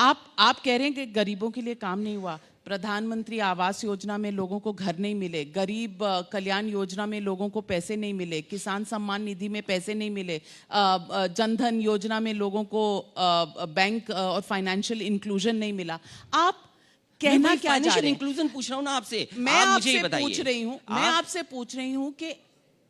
आप कह रहे हैं कि गरीबों के लिए काम नहीं हुआ। प्रधानमंत्री आवास योजना में लोगों को घर नहीं मिले, गरीब कल्याण योजना में लोगों को पैसे नहीं मिले, किसान सम्मान निधि में पैसे नहीं मिले, जनधन योजना में लोगों को बैंक और फाइनेंशियल इंक्लूजन नहीं मिला। आप कहना क्या चाह रहे हैं? इंक्लूजन पूछ रहा हूं ना आपसे। मैं आपसे पूछ रही हूं कि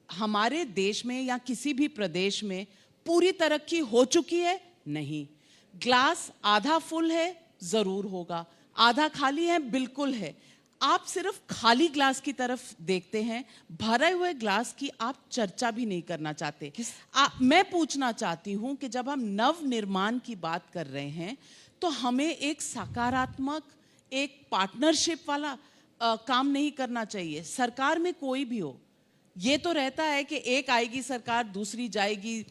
हमारे देश में या किसी भी प्रदेश में पूरी तरक्की हो चुकी है? नहीं। ग्लास आधा फुल है, जरूर होगा, आधा खाली है, बिल्कुल है। आप सिर्फ खाली ग्लास की तरफ देखते हैं, भरे हुए ग्लास की आप चर्चा भी नहीं करना चाहते। मैं पूछना चाहती हूं कि जब हम नव निर्माण की बात कर रहे हैं तो हमें एक सकारात्मक, एक पार्टनरशिप वाला काम नहीं करना चाहिए। सरकार में कोई भी हो, ये तो रहता है कि एक आएगी सरकार, दूसरी जाएगी,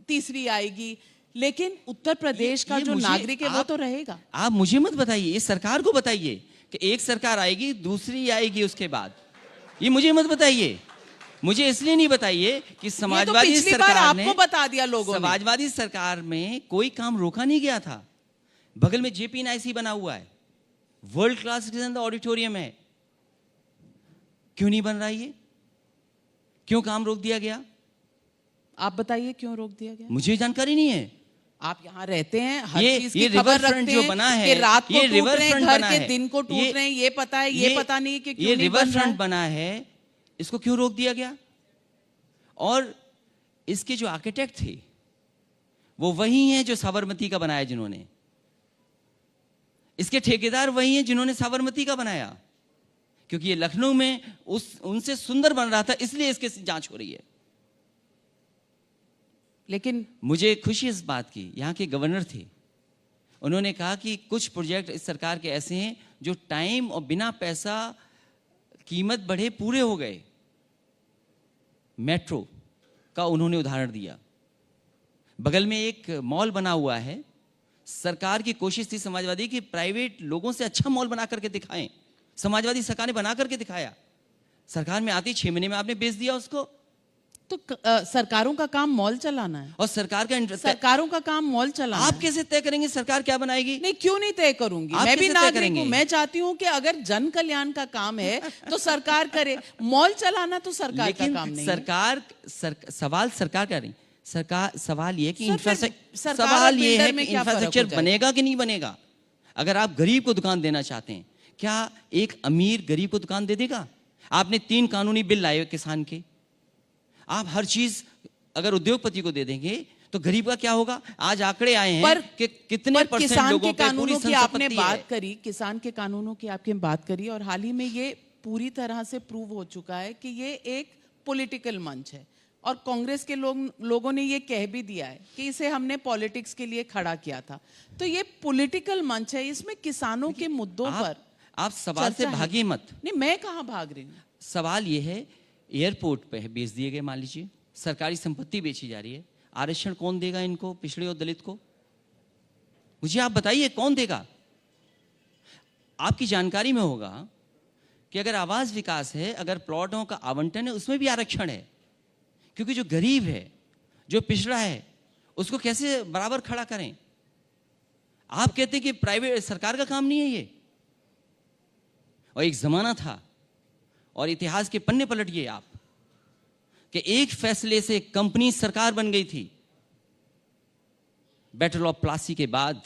तीसरी आएगी, लेकिन उत्तर प्रदेश का जो नागरिक है वो तो रहेगा। आप मुझे मत बताइए, इस सरकार को बताइए कि एक सरकार आएगी, दूसरी आएगी उसके बाद। ये मुझे मत बताइए। मुझे इसलिए नहीं बताइए कि समाजवादी सरकार ने, आपको बता दिया लोगों ने, समाजवादी सरकार में कोई काम रोका नहीं गया था। बगल में JPNIC बना हुआ है, वर्ल्ड क्लास सिटीजन ऑडिटोरियम है, क्यों नहीं बन रहा ये? क्यों काम रोक दिया गया? आप बताइए क्यों रोक दिया गया? मुझे जानकारी नहीं है। आप यहाँ रहते हैं, हर चीज की खबर रखते हैं जो बना है कि रात को ये टूट रिवर रहे हैं, फ्रंट घर बना के है, दिन को टूट रहे हैं, ये पता है, ये पता नहीं कि क्यों ये नहीं रिवर बन रहा फ्रंट है। बना है, इसको क्यों रोक दिया गया? और इसके जो आर्किटेक्ट थे वो वही हैं जो साबरमती का बनाया, जिन्होंने, इसके ठेकेदार वही हैं जिन्होंने साबरमती का बनाया, क्योंकि ये लखनऊ में उनसे सुंदर बन रहा था, इसलिए इसकी जांच हो रही है। लेकिन मुझे खुशी इस बात की, यहाँ के गवर्नर थे, उन्होंने कहा कि कुछ प्रोजेक्ट इस सरकार के ऐसे हैं जो टाइम और बिना पैसा कीमत बढ़े पूरे हो गए। मेट्रो का उन्होंने उदाहरण दिया। बगल में एक मॉल बना हुआ है, सरकार की कोशिश थी समाजवादी की प्राइवेट लोगों से अच्छा मॉल बना करके दिखाएं। समाजवादी सरकार ने बना करके दिखाया। सरकार में आती 6 महीने में आपने बेच दिया उसको। तो सरकारों का काम मॉल चलाना है, और सरकारों का काम मॉल चलाना आप है। कैसे तय करेंगे सरकार क्या बनाएगी? नहीं, क्यों नहीं तय करूंगी? मैं भी नागरिक हूं, मैं चाहती हूं कि अगर जन कल्याण का काम है तो सरकार करे, मॉल चलाना तो सरकार का काम नहीं है। सवाल सरकार का नहीं, सवाल ये कि इंफ्रास्ट्रक्चर बनेगा कि नहीं बनेगा। अगर आप गरीब को दुकान देना चाहते हैं, क्या एक अमीर गरीब को दुकान दे देगा? आपने 3 कानूनी बिल लाए किसान के, आप हर चीज अगर उद्योगपति को दे देंगे तो गरीब का क्या होगा? आज आंकड़े आए हैं कि कितने परसेंट लोगों पे पूरी संपत्ति है। आपने बात करी, किसान के कानूनों की आपने बात करी, और हाल ही में ये पूरी तरह से प्रूव हो चुका है कि ये एक पॉलिटिकल मंच है, और कांग्रेस के लोगों ने ये कह भी दिया है कि इसे हमने पॉलिटिक्स के लिए खड़ा किया था। तो ये पॉलिटिकल मंच है, इसमें किसानों के मुद्दों पर आप सवाल से भागिए मत। नहीं, मैं कहाँ भाग रही हूँ। सवाल ये है, एयरपोर्ट पे बेच दिए गए, मान लीजिए सरकारी संपत्ति बेची जा रही है, आरक्षण कौन देगा इनको, पिछड़े और दलित को? मुझे आप बताइए कौन देगा? आपकी जानकारी में होगा कि अगर आवास विकास है, अगर प्लॉटों का आवंटन है, उसमें भी आरक्षण है, क्योंकि जो गरीब है, जो पिछड़ा है, उसको कैसे बराबर खड़ा करें? आप कहते हैं कि प्राइवेट सरकार का काम नहीं है ये। और एक जमाना था, और इतिहास के पन्ने पलटिए आप, कि एक फैसले से कंपनी सरकार बन गई थी। बैटल ऑफ प्लासी के बाद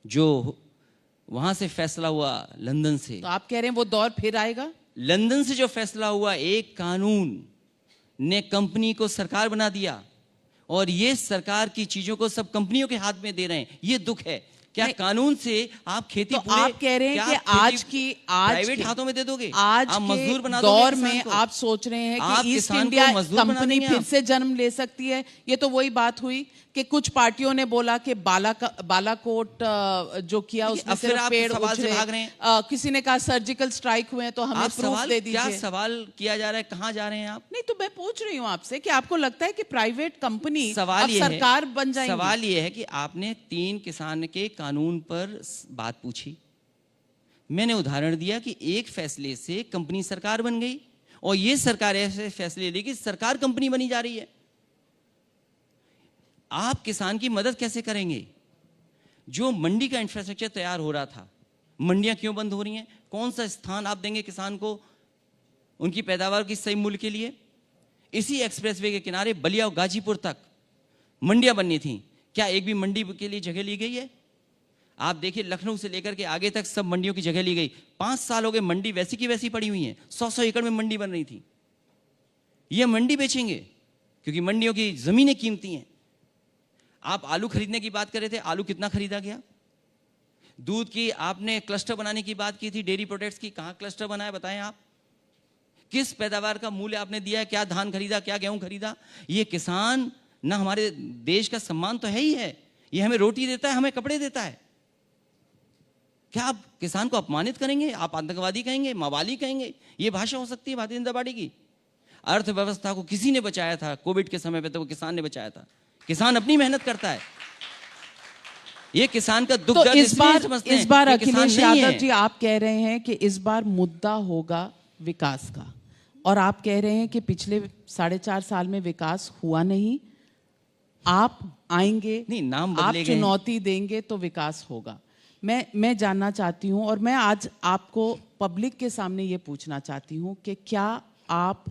जो वहां से फैसला हुआ लंदन से, तो आप कह रहे हैं वो दौर फिर आएगा? लंदन से जो फैसला हुआ, एक कानून ने कंपनी को सरकार बना दिया, और ये सरकार की चीजों को सब कंपनियों के हाथ में दे रहे हैं। ये दुख है। क्या कानून से आप खेती तो पूरे, आप कह रहे हैं कि आज प्राइवेट हाथों में दे दोगे? आज आप मजदूर बना दौर में आप सोच रहे हैं कि ईस्ट इंडिया कंपनी फिर से जन्म ले सकती है? ये तो वही बात हुई कि कुछ पार्टियों ने बोला कि बालाकोट जो किया उसमें सिर्फ पेड़ उछले, किसी ने कहा सर्जिकल स्ट्राइक हुए हैं, तो हमें प्रूफ दे दीजिए। क्या सवाल किया जा रहा है, कहां जा रहे हैं आप? नहीं, तो मैं पूछ रही हूँ आपसे कि आपको लगता है कि प्राइवेट कंपनी सरकार बन जाएगी? सवाल ये है कि आपने 3 किसान के कानून पर बात पूछी, मैंने उदाहरण दिया कि एक फैसले से कंपनी सरकार बन गई, और ये सरकार ऐसे फैसले ली कि सरकार कंपनी बनी जा रही है। आप किसान की मदद कैसे करेंगे? जो मंडी का इंफ्रास्ट्रक्चर तैयार हो रहा था, मंडियां क्यों बंद हो रही हैं? कौन सा स्थान आप देंगे किसान को उनकी पैदावार की सही मूल्य के लिए? इसी एक्सप्रेसवे के किनारे बलिया और गाजीपुर तक मंडियां बननी थी, क्या एक भी मंडी के लिए जगह ली गई है? आप देखिए लखनऊ से लेकर के आगे तक सब मंडियों की जगह ली गई। 5 साल हो गए मंडी वैसी की वैसी पड़ी हुई है। 100-100 एकड़ में मंडी बन रही थी। ये मंडी बेचेंगे क्योंकि मंडियों की जमीनें कीमती हैं। आप आलू खरीदने की बात कर रहे थे, आलू कितना खरीदा गया? दूध की आपने क्लस्टर बनाने की बात की थी, डेयरी प्रोडक्ट्स की, कहां क्लस्टर बनाए बताएं आप? किस पैदावार का मूल्य आपने दिया है? क्या धान खरीदा, क्या गेहूं खरीदा? ये किसान ना हमारे देश का सम्मान तो है ही है, ये हमें रोटी देता है, हमें कपड़े देता है। क्या आप किसान को अपमानित करेंगे? आप आतंकवादी कहेंगे, मवाली कहेंगे? ये भाषा हो सकती है भारतीय जनता पार्टी की? अर्थव्यवस्था को किसी ने बचाया था कोविड के समय पे, तो वो किसान ने बचाया था। किसान अपनी मेहनत करता है। ये किसान का दुख दर्द इस बार अखिलेश यादव जी आप कह रहे हैं कि इस बार मुद्दा होगा विकास का, और आप कह रहे हैं कि पिछले 4.5 साल में विकास हुआ नहीं। आप आएंगे, नहीं, नाम आप बदले गए, चुनौती देंगे तो विकास होगा। मैं जानना चाहती हूं, और मैं आज आपको पब्लिक के सामने ये पूछना चाहती हूं कि क्या आप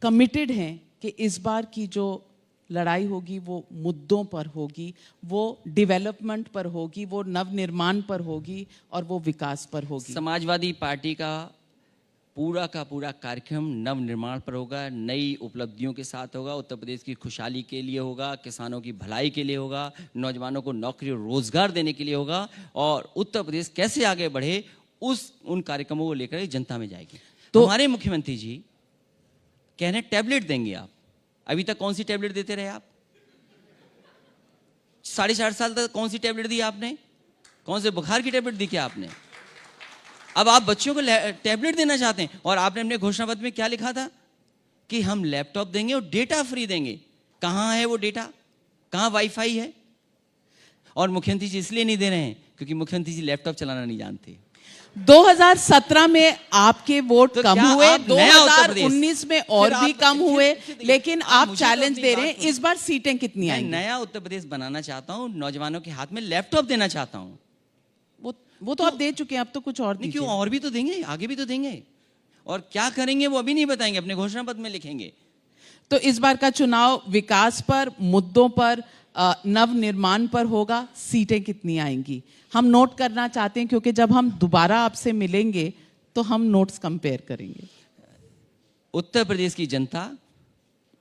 कमिटेड हैं कि इस बार की जो लड़ाई होगी वो मुद्दों पर होगी, वो डेवलपमेंट पर होगी, वो नवनिर्माण पर होगी, और वो विकास पर होगी? समाजवादी पार्टी का पूरा कार्यक्रम नवनिर्माण पर होगा, नई उपलब्धियों के साथ होगा, उत्तर प्रदेश की खुशहाली के लिए होगा, किसानों की भलाई के लिए होगा, नौजवानों को नौकरी और रोजगार देने के लिए होगा, और उत्तर प्रदेश कैसे आगे बढ़े उन कार्यक्रमों को लेकर जनता में जाएगी। तो हमारे मुख्यमंत्री जी कह रहे हैं टैबलेट देंगे आप। अभी तक कौन सी टैबलेट देते रहे आप? 4.5 साल तक कौन सी टैबलेट दी आपने? कौन से बुखार की टैबलेट दी क्या आपने? अब आप बच्चों को टैबलेट देना चाहते हैं, और आपने अपने घोषणा पत्र में क्या लिखा था कि हम लैपटॉप देंगे और डेटा फ्री देंगे। कहां है वो डेटा? कहां वाईफाई है? और मुख्यमंत्री जी इसलिए नहीं दे रहे हैं क्योंकि मुख्यमंत्री जी लैपटॉप चलाना नहीं जानते। 2017 में आपके वोट तो कम हुए, 2019 में और भी कम हुए, लेकिन आप चैलेंज दे रहे हैं। इस बार सीटें कितनी आएंगी? नया उत्तर प्रदेश बनाना चाहता हूं, नौजवानों के हाथ में लैपटॉप देना चाहता हूं। वो तो आप दे चुके हैं, अब तो कुछ और नहीं, क्यों? और भी तो देंगे, आगे भी तो देंगे, और क्या करेंगे वो अभी नहीं बताएंगे, अपने घोषणा पत्र में लिखेंगे। तो इस बार का चुनाव विकास पर, मुद्दों पर, नवनिर्माण पर होगा। सीटें कितनी आएंगी हम नोट करना चाहते हैं, क्योंकि जब हम दोबारा आपसे मिलेंगे तो हम नोट्स कंपेयर करेंगे। उत्तर प्रदेश की जनता,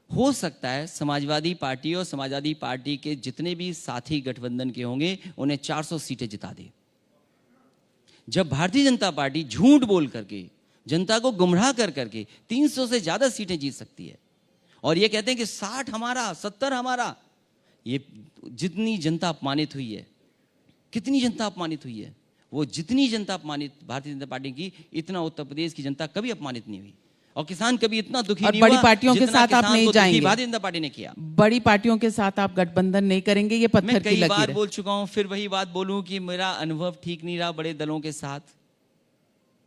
हो सकता है समाजवादी पार्टी और समाजवादी पार्टी के जितने भी साथी गठबंधन के होंगे उन्हें 400 सीटें जिता दे। जब भारतीय जनता पार्टी झूठ बोल करके जनता को गुमराह कर करके 300 से ज्यादा सीटें जीत सकती है, और ये कहते हैं कि 60 हमारा, 70 हमारा, ये जितनी जनता अपमानित हुई है, कितनी जनता अपमानित हुई है, वो जितनी जनता अपमानित भारतीय जनता पार्टी की, इतना उत्तर प्रदेश की जनता कभी अपमानित नहीं हुई, और किसान कभी इतना दुखी नहीं हुआ। बड़ी पार्टियों के साथ आप नहीं जाएंगे, भारतीय जनता पार्टी ने किया। बड़ी पार्टियों के साथ आप गठबंधन नहीं करेंगे, ये पत्थर की लकीर है। मैं कई बार बोल चुका हूं, फिर वही बात बोलूं कि मेरा अनुभव ठीक नहीं रहा बड़े दलों के साथ,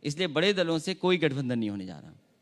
इसलिए बड़े दलों से कोई गठबंधन नहीं होने जा रहा।